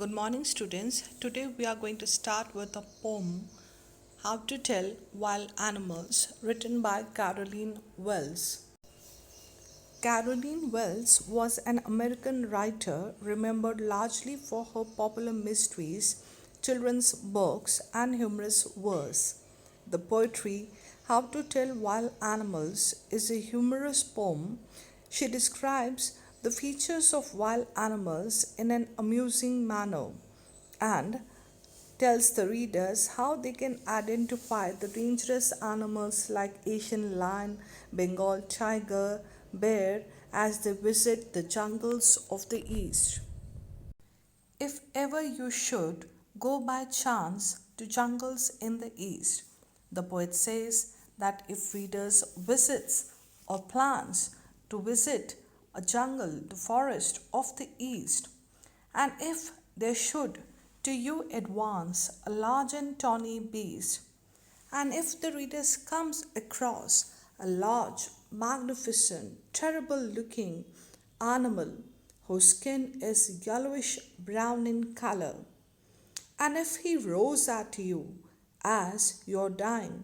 Good morning, students. Today we are going to start with a poem, How to Tell Wild Animals, written by Caroline Wells. Caroline Wells was an American writer remembered largely for her popular mysteries, children's books, and humorous verse. The poetry How to Tell Wild Animals is a humorous poem. She describes the features of wild animals in an amusing manner and tells the readers how they can identify the dangerous animals like Asian lion, Bengal tiger, bear as they visit the jungles of the East. If ever you should go by chance to jungles in the East, the poet says that if readers visits or plans to visit a jungle, the forest of the East, and if there should to you advance a large and tawny beast, and if the readers comes across a large, magnificent, terrible looking animal whose skin is yellowish brown in color, and if he roars at you as you're dying,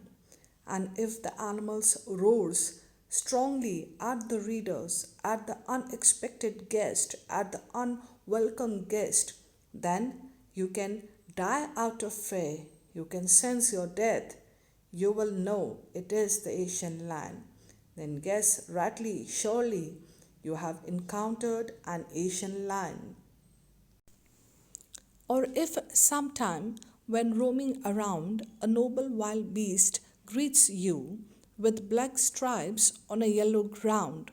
and if the animal roars strongly at the readers, at the unexpected guest, at the unwelcome guest, then you can die out of fear. You can sense your death. You will know it is the Asian lion. Then guess rightly, surely you have encountered an Asian lion. Or if sometime when roaming around a noble wild beast greets you with black stripes on a yellow ground,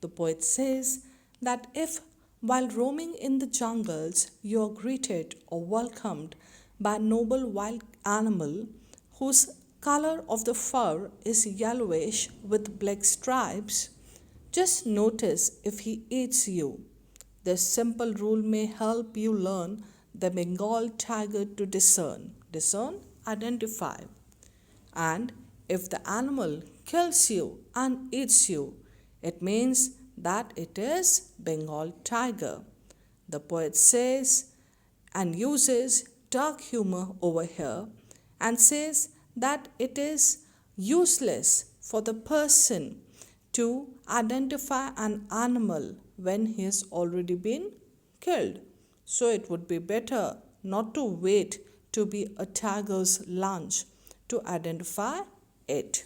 the poet says that if while roaming in the jungles you are greeted or welcomed by a noble wild animal whose color of the fur is yellowish with black stripes, just notice if he eats you. This simple rule may help you learn the Bengal tiger to discern, identify. And if the animal kills you and eats you, it means that it is Bengal tiger. The poet says and uses dark humor over here and says that it is useless for the person to identify an animal when he has already been killed. So it would be better not to wait to be a tiger's lunch to identify it.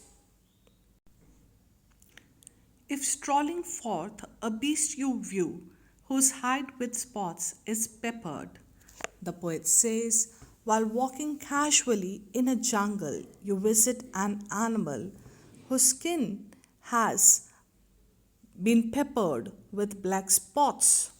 If strolling forth a beast you view, whose hide with spots is peppered, the poet says, while walking casually in a jungle, you visit an animal whose skin has been peppered with black spots.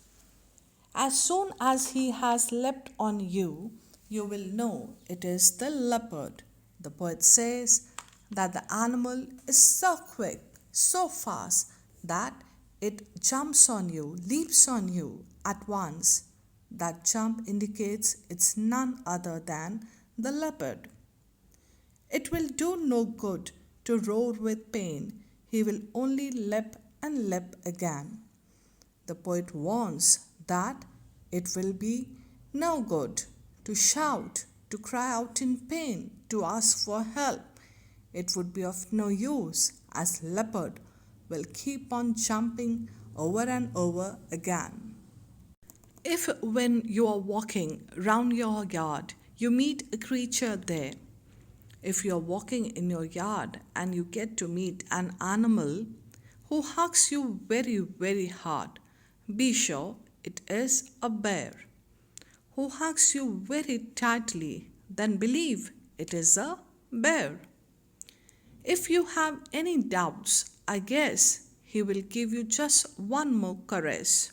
As soon as he has leapt on you, you will know it is the leopard. The poet says that the animal is so quick, so fast that it jumps on you, leaps on you at once. That jump indicates it's none other than the leopard. It will do no good to roar with pain. He will only leap and leap again. The poet warns that it will be no good to shout, to cry out in pain, to ask for help. It would be of no use, as leopard will keep on jumping over and over again. If when you are walking round your yard, you meet a creature there, if you are walking in your yard and you get to meet an animal who hugs you very, very hard, be sure it is a bear. Who hugs you very tightly, then believe it is a bear. If you have any doubts, I guess he will give you just one more caress.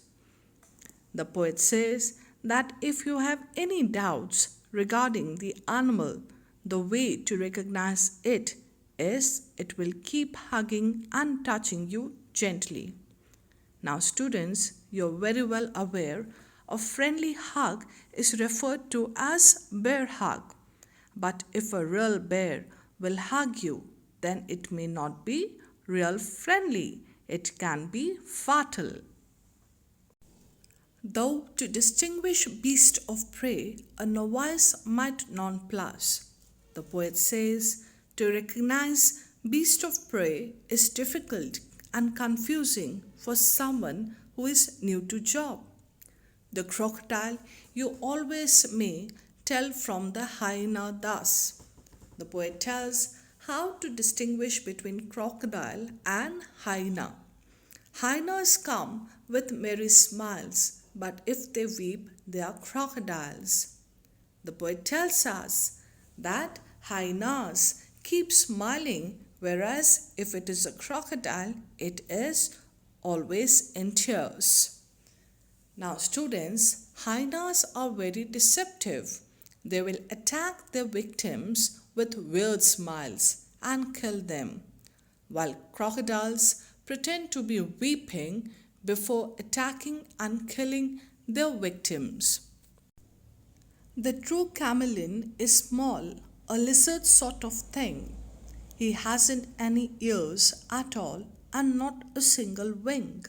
The poet says that if you have any doubts regarding the animal, the way to recognize it is it will keep hugging and touching you gently. Now, students, you're very well aware a friendly hug is referred to as bear hug. But if a real bear will hug you, then it may not be real friendly. It can be fatal. Though to distinguish beast of prey, a novice might nonplus. The poet says to recognize beast of prey is difficult and confusing for someone who is new to job. The crocodile you always may tell from the hyena thus. The poet tells how to distinguish between crocodile and hyena. Hyenas come with merry smiles, but if they weep, they are crocodiles. The poet tells us that hyenas keep smiling, whereas if it is a crocodile, it is always in tears. Now, students, hyenas are very deceptive. They will attack their victims with weird smiles and kill them, while crocodiles pretend to be weeping before attacking and killing their victims. The true chameleon is small, a lizard sort of thing. He hasn't any ears at all and not a single wing.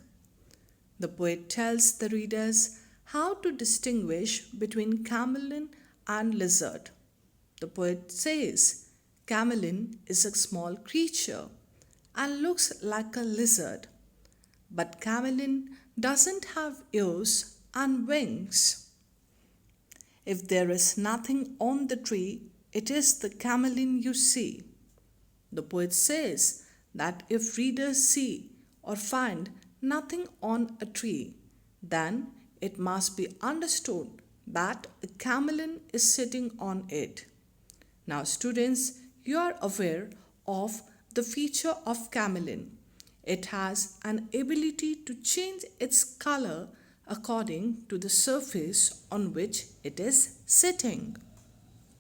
The poet tells the readers how to distinguish between chameleon and lizard. The poet says chameleon is a small creature and looks like a lizard, but chameleon doesn't have ears and wings. If there is nothing on the tree, it is the chameleon you see. The poet says that if readers see or find nothing on a tree, then it must be understood that a chameleon is sitting on it. Now, students, you are aware of the feature of chameleon. It has an ability to change its color according to the surface on which it is sitting.